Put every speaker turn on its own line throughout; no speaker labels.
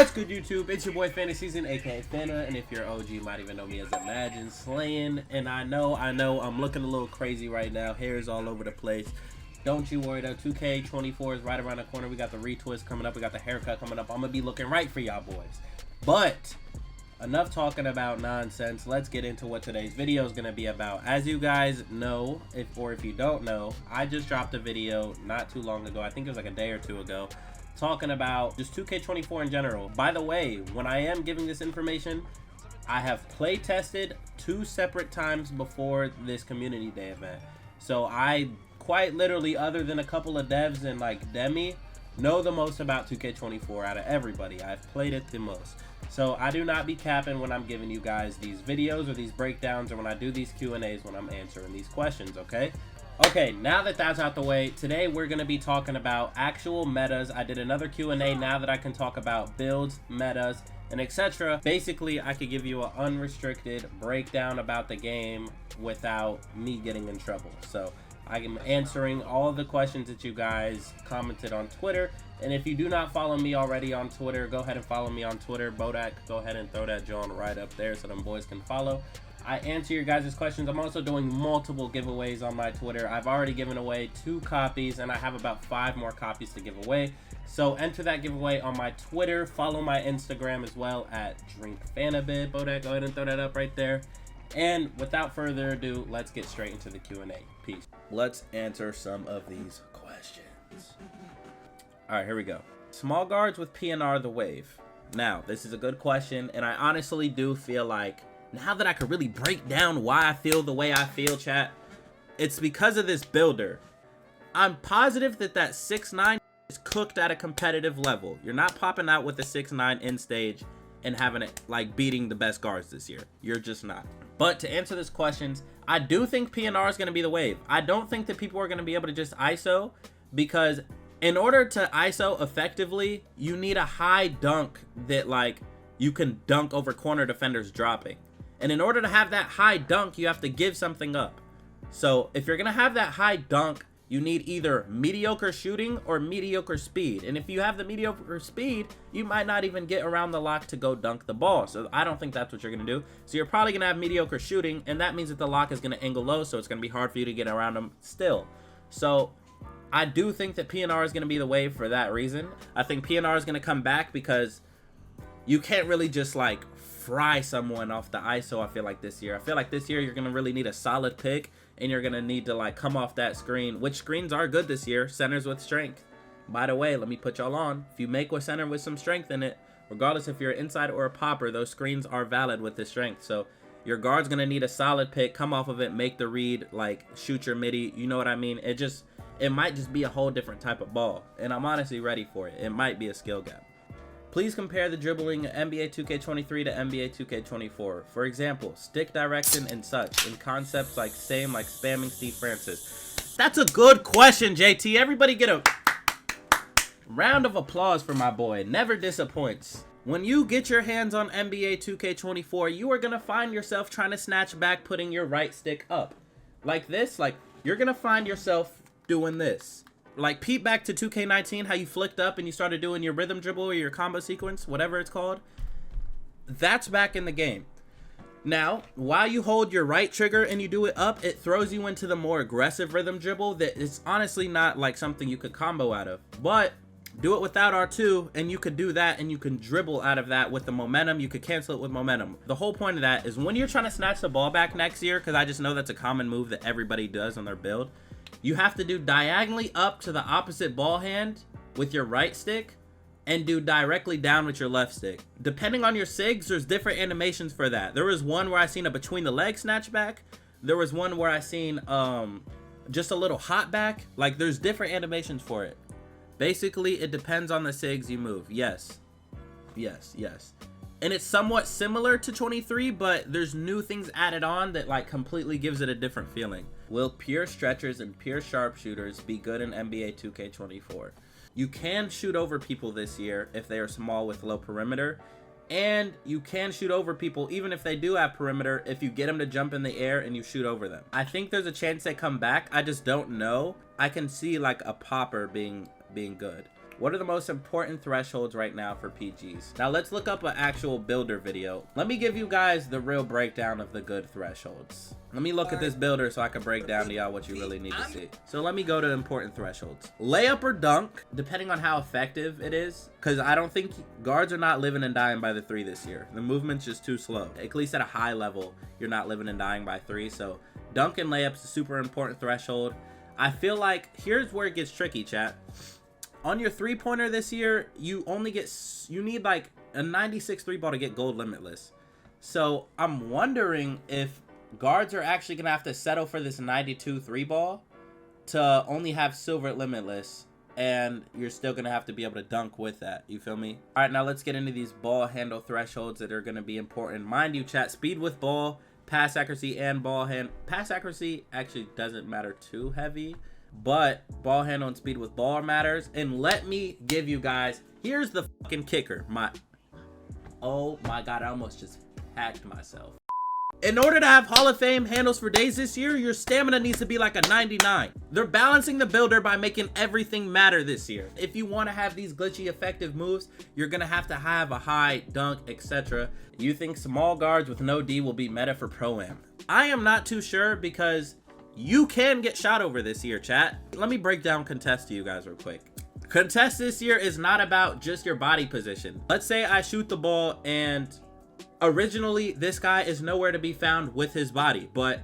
What's good, YouTube? It's your boy FantaSZN, aka Fanta, and if you're OG, you might even know me as Imagine Slaying. And I know, I'm looking a little crazy right now. Hair's all over the place. Don't you worry though. 2K24 is right around the corner. We got the retwist coming up. We got the haircut coming up. I'm gonna be looking right for y'all boys. But enough talking about nonsense. Let's get into what today's video is gonna be about. As you guys know, if you don't know, I just dropped a video not too long ago. I think it was like a day or two ago, talking about just 2K24 in general. By the way, when I am giving this information, I have play tested 2 separate times before this community day event. So I quite literally, other than a couple of devs and like Demi, know the most about 2K24 out of everybody. I've played it the most. So I do not be capping when I'm giving you guys these videos or these breakdowns or when I do these Q&As when I'm answering these questions, okay? Okay, now that that's out the way, today we're going to be talking about actual metas. I did another Q&A now that I can talk about builds, metas, and etc. Basically, I could give you an unrestricted breakdown about the game without me getting in trouble. So I am answering all of the questions that you guys commented on Twitter. And if you do not follow me already on Twitter, go ahead and follow me on Twitter. Bodak, go ahead and throw that John right up there so them boys can follow. I answer your guys' questions. I'm also doing multiple giveaways on my Twitter. I've already given away 2 copies, and I have about 5 more copies to give away. So enter that giveaway on my Twitter. Follow my Instagram as well at DrinkFantaBid. Bodak, go ahead and throw that up right there. And without further ado, let's get straight into the Q&A. Peace. Let's answer some of these questions. All right, here we go. Small guards with PNR the wave. Now, this is a good question, and I honestly do feel like now that I could really break down why I feel the way I feel, chat, it's because of this builder. I'm positive that 6'9" is cooked at a competitive level. You're not popping out with a 6'9" in stage and having it like beating the best guards this year. You're just not. But to answer this questions, I do think PNR is going to be the wave. I don't think that people are going to be able to just ISO, because in order to ISO effectively, you need a high dunk that like you can dunk over corner defenders dropping. And in order to have that high dunk, you have to give something up. So if you're going to have that high dunk, you need either mediocre shooting or mediocre speed. And if you have the mediocre speed, you might not even get around the lock to go dunk the ball. So I don't think that's what you're going to do. So you're probably going to have mediocre shooting, and that means that the lock is going to angle low, so it's going to be hard for you to get around them still. So I do think that PNR is going to be the wave for that reason. I think PNR is going to come back because you can't really just like fry someone off the ISO. I feel like this year you're gonna really need a solid pick, and you're gonna need to like come off that screen, which screens are good this year. Centers with strength, by the way, let me put y'all on. If you make a center with some strength in it, regardless if you're inside or a popper, those screens are valid with the strength. So your guard's gonna need a solid pick, come off of it, make the read, like shoot your midi, you know what I mean? It might just be a whole different type of ball, and I'm honestly ready for it. It might be a skill gap. Please compare the dribbling NBA 2K23 to NBA 2K24. For example, stick direction and such, in concepts like spamming Steve Francis. That's a good question, JT. Everybody get a round of applause for my boy. Never disappoints. When you get your hands on NBA 2K24, you are going to find yourself trying to snatch back, putting your right stick up. Like this, like you're going to find yourself doing this. Like peep back to 2K19, how you flicked up and you started doing your rhythm dribble or your combo sequence, whatever it's called. That's back in the game. Now, while you hold your right trigger and you do it up, it throws you into the more aggressive rhythm dribble that is honestly not like something you could combo out of. But do it without R2 and you could do that, and you can dribble out of that with the momentum. You could cancel it with momentum. The whole point of that is when you're trying to snatch the ball back next year, because I just know that's a common move that everybody does on their build, you have to do diagonally up to the opposite ball hand with your right stick and do directly down with your left stick. Depending on your SIGs, there's different animations for that. There was one where I seen a between the leg snatch back. There was one where I seen just a little hot back. Like there's different animations for it. Basically, it depends on the SIGs you move. Yes. Yes, yes. And it's somewhat similar to 23, but there's new things added on that like completely gives it a different feeling. Will pure stretchers and pure sharpshooters be good in NBA 2K24? You can shoot over people this year if they are small with low perimeter, and you can shoot over people even if they do have perimeter if you get them to jump in the air and you shoot over them. I think there's a chance they come back. I just don't know. I can see like a popper being good. What are the most important thresholds right now for PGs? Now let's look up an actual builder video. Let me give you guys the real breakdown of the good thresholds. Let me look at this builder so I can break down to y'all what you really need to see. So let me go to important thresholds. Layup or dunk, depending on how effective it is, because I don't think guards are not living and dying by the 3 this year. The movement's just too slow. At least at a high level, you're not living and dying by 3. So dunk and layups is a super important threshold. I feel like here's where it gets tricky, chat. On your 3-pointer this year, you need like a 96 3 ball to get gold limitless. So I'm wondering if guards are actually gonna have to settle for this 92 3 ball to only have silver limitless, and you're still gonna have to be able to dunk with that. You feel me? All right, now let's get into these ball handle thresholds that are gonna be important. Mind you, chat, speed with ball, pass accuracy, and ball hand. Pass accuracy actually doesn't matter too heavy, but ball handle and speed with ball matters. And let me give you guys, here's the fucking kicker. Oh my God, I almost just hacked myself. In order to have Hall of Fame handles for days this year, your stamina needs to be like a 99. They're balancing the builder by making everything matter this year. If you want to have these glitchy effective moves, you're gonna have to have a high dunk, etc. You think small guards with no D will be meta for Pro-Am? I am not too sure, because you can get shot over this year, chat. Let me break down contest to you guys real quick. Contest this year is not about just your body position. Let's say I shoot the ball and originally this guy is nowhere to be found with his body, but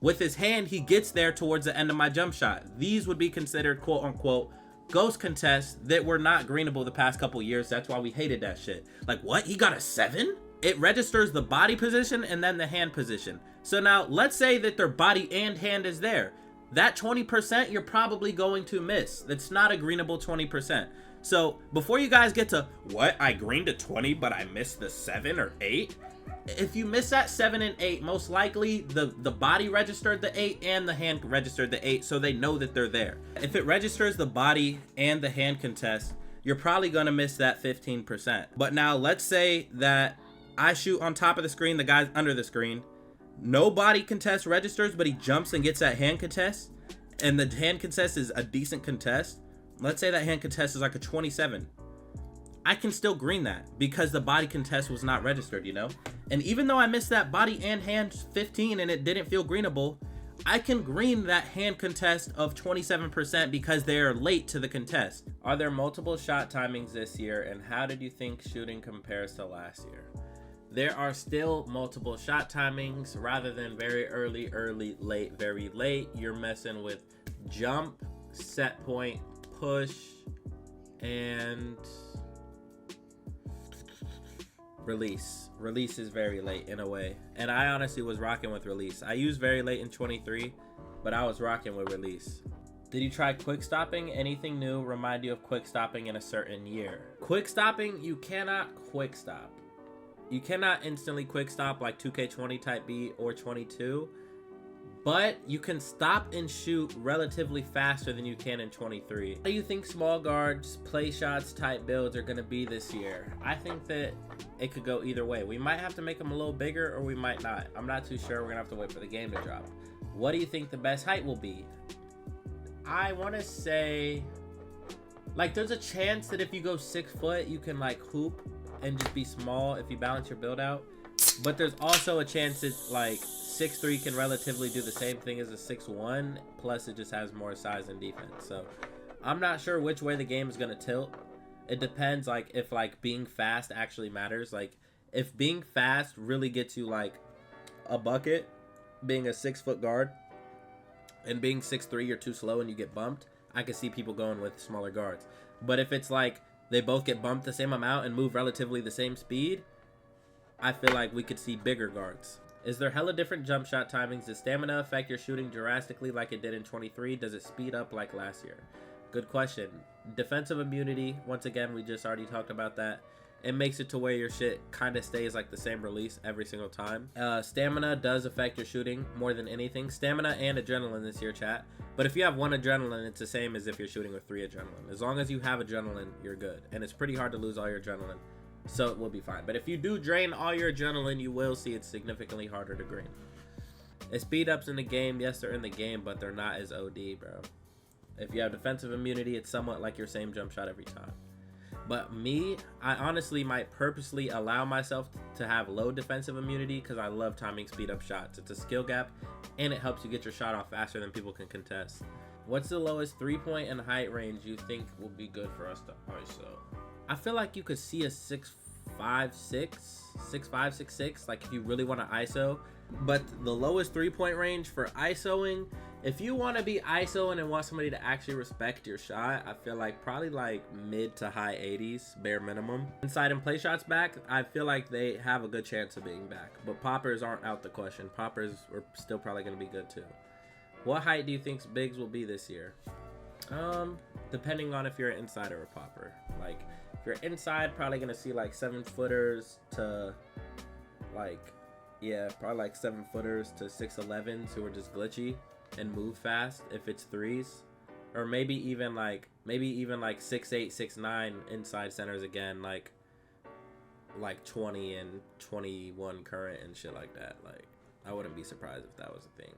with his hand he gets there towards the end of my jump shot. These would be considered quote unquote ghost contests that were not greenable the past couple years. That's why we hated that shit. Like, what? He got a 7? It registers the body position and then the hand position. So now let's say that their body and hand is there. That 20% you're probably going to miss. That's not a greenable 20%. So before you guys get to, what? I greened a 20, but I missed the 7 or 8? If you miss that 7 and 8, most likely the body registered the 8 and the hand registered the 8, so they know that they're there. If it registers the body and the hand contest, you're probably gonna miss that 15%. But now let's say that I shoot on top of the screen, the guy's under the screen. No body contest registers, but he jumps and gets that hand contest, and the hand contest is a decent contest. Let's say that hand contest is like a 27. I can still green that because the body contest was not registered, you know? And even though I missed that body and hand 15 and it didn't feel greenable, I can green that hand contest of 27% because they are late to the contest. Are there multiple shot timings this year, and how did you think shooting compares to last year? There are still multiple shot timings rather than very early, late, very late. You're messing with jump, set point, push, and release. Release is very late in a way. And I honestly was rocking with release. I used very late in 23, but I was rocking with release. Did you try quick stopping? Anything new remind you of quick stopping in a certain year? Quick stopping, you cannot quick stop. You cannot instantly quick stop like 2K20 type B or 22, but you can stop and shoot relatively faster than you can in 23. How do you think small guards, play shots type builds are gonna be this year? I think that it could go either way. We might have to make them a little bigger or we might not. I'm not too sure. We're gonna have to wait for the game to drop. What do you think the best height will be? I wanna say, like, there's a chance that if you go 6 foot, you can like hoop and just be small if you balance your build out. But there's also a chance that like 6'3" can relatively do the same thing as a 6'1", plus it just has more size and defense. So I'm not sure which way the game is gonna tilt. It depends, like, if like being fast actually matters. Like, if being fast really gets you like a bucket, being a 6 foot guard, and being 6'3" you're too slow and you get bumped, I could see people going with smaller guards. But if it's like they both get bumped the same amount and move relatively the same speed, I feel like we could see bigger guards. Is there hella different jump shot timings? Does stamina affect your shooting drastically like it did in 23? Does it speed up like last year? Good question. Defensive immunity, once again, we just already talked about that. It makes it to where your shit kind of stays like the same release every single time. Stamina does affect your shooting more than anything. Stamina and adrenaline this year, chat. But if you have 1 adrenaline, it's the same as if you're shooting with 3 adrenaline. As long as you have adrenaline, you're good. And it's pretty hard to lose all your adrenaline, so it will be fine. But if you do drain all your adrenaline, you will see it's significantly harder to green. Is speed ups in the game? Yes, they're in the game, but they're not as OD, bro. If you have defensive immunity, it's somewhat like your same jump shot every time. But me, I honestly might purposely allow myself to have low defensive immunity because I love timing speed up shots. It's a skill gap, and it helps you get your shot off faster than people can contest. What's the lowest 3-point and height range you think will be good for us to ISO? I feel like you could see a 6'5", 6'6", like if you really want to ISO. But the lowest 3-point range for ISOing, if you want to be ISOing and want somebody to actually respect your shot, I feel like probably like mid to high 80s, bare minimum. Inside and play shots back, I feel like they have a good chance of being back. But poppers aren't out the question. Poppers are still probably going to be good too. What height do you think bigs will be this year? Depending on if you're an insider or a popper. Like, if you're inside, probably going to see like 7-footers to like, yeah, probably like 7-footers to 6'11s who are just glitchy and move fast if it's threes, or maybe even like 6'8", 6'9" inside centers again, like 20 and 21 current and shit like that. Like, I wouldn't be surprised if that was a thing.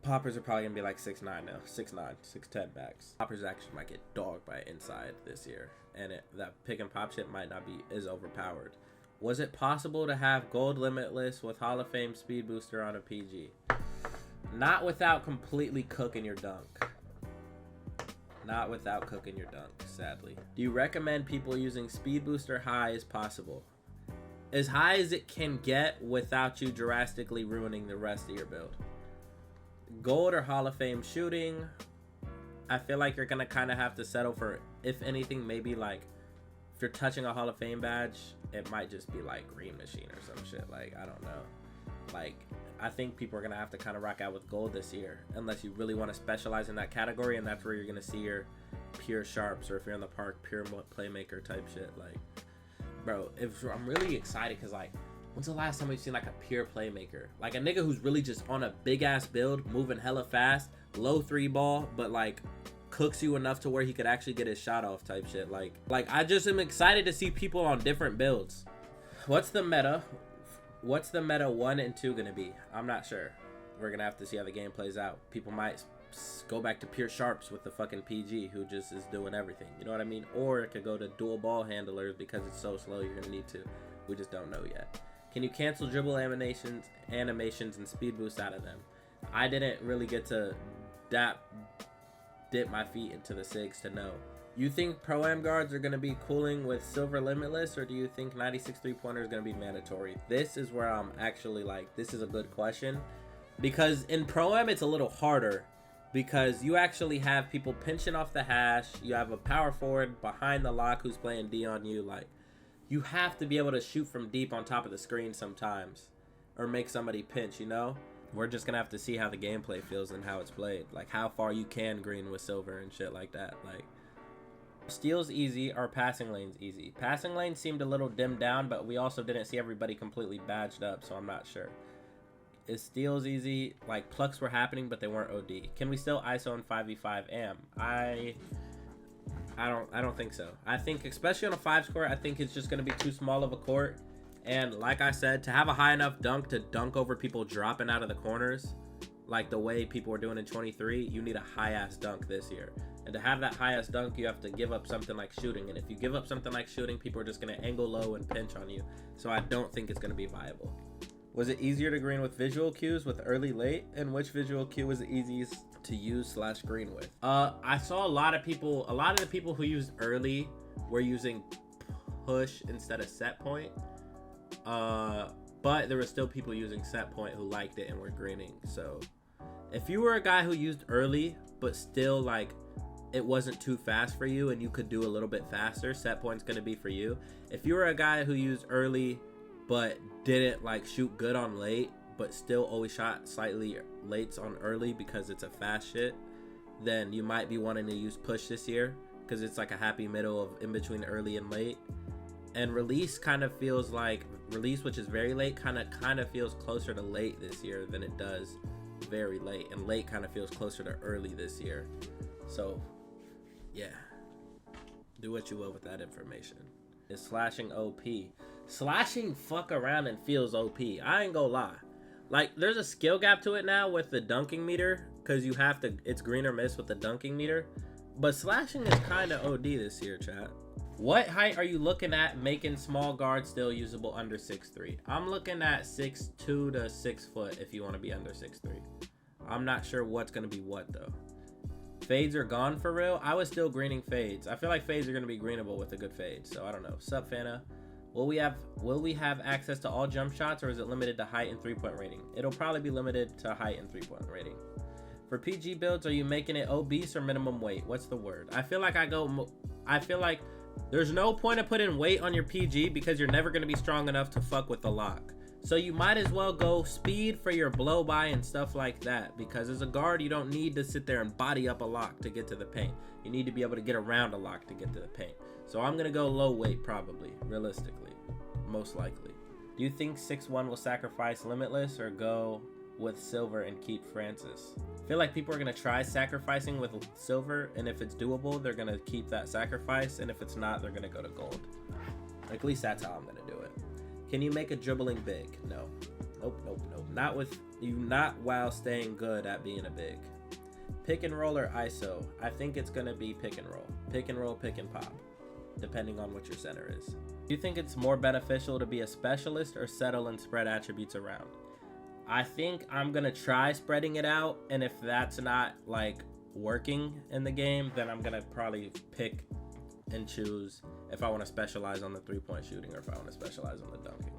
Poppers are probably gonna be like 6'9" now, 6'9", 6'10" backs. Poppers actually might get dogged by inside this year, and that pick and pop shit might not be as overpowered. Was it possible to have gold limitless with Hall of Fame speed booster on a PG? Not without completely cooking your dunk. Not without cooking your dunk, sadly. Do you recommend people using speed booster high as possible? As high as it can get without you drastically ruining the rest of your build. Gold or Hall of Fame shooting, I feel like you're gonna kind of have to settle for, if anything, maybe like if you're touching a Hall of Fame badge, it might just be like Green Machine or some shit. Like, I don't know. Like, I think people are gonna have to kind of rock out with gold this year, unless you really want to specialize in that category, and that's where you're gonna see your pure sharps, or if you're in the park, pure playmaker type shit. Like, bro, I'm really excited because, like, when's the last time we've seen like a pure playmaker? Like a nigga who's really just on a big ass build, moving hella fast, low 3-ball, but like cooks you enough to where he could actually get his shot off type shit. Like I just am excited to see people on different builds. What's the meta 1 and 2 gonna be? I'm not sure. We're gonna have to see how the game plays out. People might go back to pure sharps with the fucking PG who just is doing everything. You know what I mean? Or it could go to dual ball handlers because it's so slow you're gonna need to. We just don't know yet. Can you cancel dribble animations and speed boost out of them? I didn't really get to dip my feet into the SIGs to know. You think Pro-Am guards are going to be cooling with silver limitless, or do you think 96 3-pointer is going to be mandatory? This is where I'm actually like, this is a good question. Because in Pro-Am, it's a little harder. Because you actually have people pinching off the hash. You have a power forward behind the lock who's playing D on you. Like, you have to be able to shoot from deep on top of the screen sometimes, or make somebody pinch, you know? We're just gonna have to see how the gameplay feels and how it's played. Like, how far you can green with silver and shit like that. Like, steals easy or passing lanes easy? Passing lanes seemed a little dimmed down, but we also didn't see everybody completely badged up, so I'm not sure. Is steals easy? Like, plucks were happening, but they weren't OD. Can we still ISO in 5v5 AM? I don't think so. I think, especially on a 5 score, I think it's just going to be too small of a court. And like I said, to have a high enough dunk to dunk over people dropping out of the corners, like the way people were doing in 23, you need a high-ass dunk this year. And to have that high-ass dunk, you have to give up something like shooting. And if you give up something like shooting, people are just going to angle low and pinch on you. So I don't think it's going to be viable. Was it easier to green with visual cues with early late? And which visual cue was the easiest to use / green with? I saw a lot of the people who used early were using push instead of set point. But there were still people using set point who liked it and were greening. So if you were a guy who used early, but still like it wasn't too fast for you and you could do a little bit faster, set point's gonna be for you. If you were a guy who used early, but didn't like shoot good on late, but still always shot slightly lates on early because it's a fast shit, then you might be wanting to use push this year because it's like a happy middle of in between early and late. And release kind of feels like release, which is very late, kind of feels closer to late this year than it does very late, and late kind of feels closer to early this year. So yeah, do what you will with that information. Is slashing OP? Slashing fuck around and feels OP. I ain't gonna lie. Like, there's a skill gap to it now with the dunking meter, because you have to, it's green or miss with the dunking meter. But slashing is kind of OD this year, chat. What height are you looking at making small guard still usable under 6'3"? I'm looking at 6'2" to 6 foot if you want to be under 6'3". I'm not sure what's going to be what, though. Fades are gone for real. I was still greening fades. I feel like fades are going to be greenable with a good fade, so I don't know. Sup, Fanta? Will we have access to all jump shots, or is it limited to height and 3-point rating? It'll probably be limited to height and 3-point rating. For PG builds, are you making it obese or minimum weight? What's the word? I feel like there's no point of putting weight on your PG because you're never going to be strong enough to fuck with the lock. So you might as well go speed for your blow by and stuff like that, because as a guard, you don't need to sit there and body up a lock to get to the paint. You need to be able to get around a lock to get to the paint. So I'm going to go low weight probably, realistically, most likely. Do you think 6'1" will sacrifice Limitless or go with Silver and keep Francis? I feel like people are going to try sacrificing with Silver, and if it's doable, they're going to keep that sacrifice, and if it's not, they're going to go to Gold. At least that's how I'm going to do it. Can you make a dribbling big? No. Nope. Not with you, not while staying good at being a big. Pick and roll or ISO? I think it's going to be pick and roll. Pick and roll, pick and pop, depending on what your center is. Do you think it's more beneficial to be a specialist or settle and spread attributes around? I think I'm going to try spreading it out, and if that's not like working in the game, then I'm going to probably pick and choose if I want to specialize on the 3-point shooting or if I want to specialize on the dunking.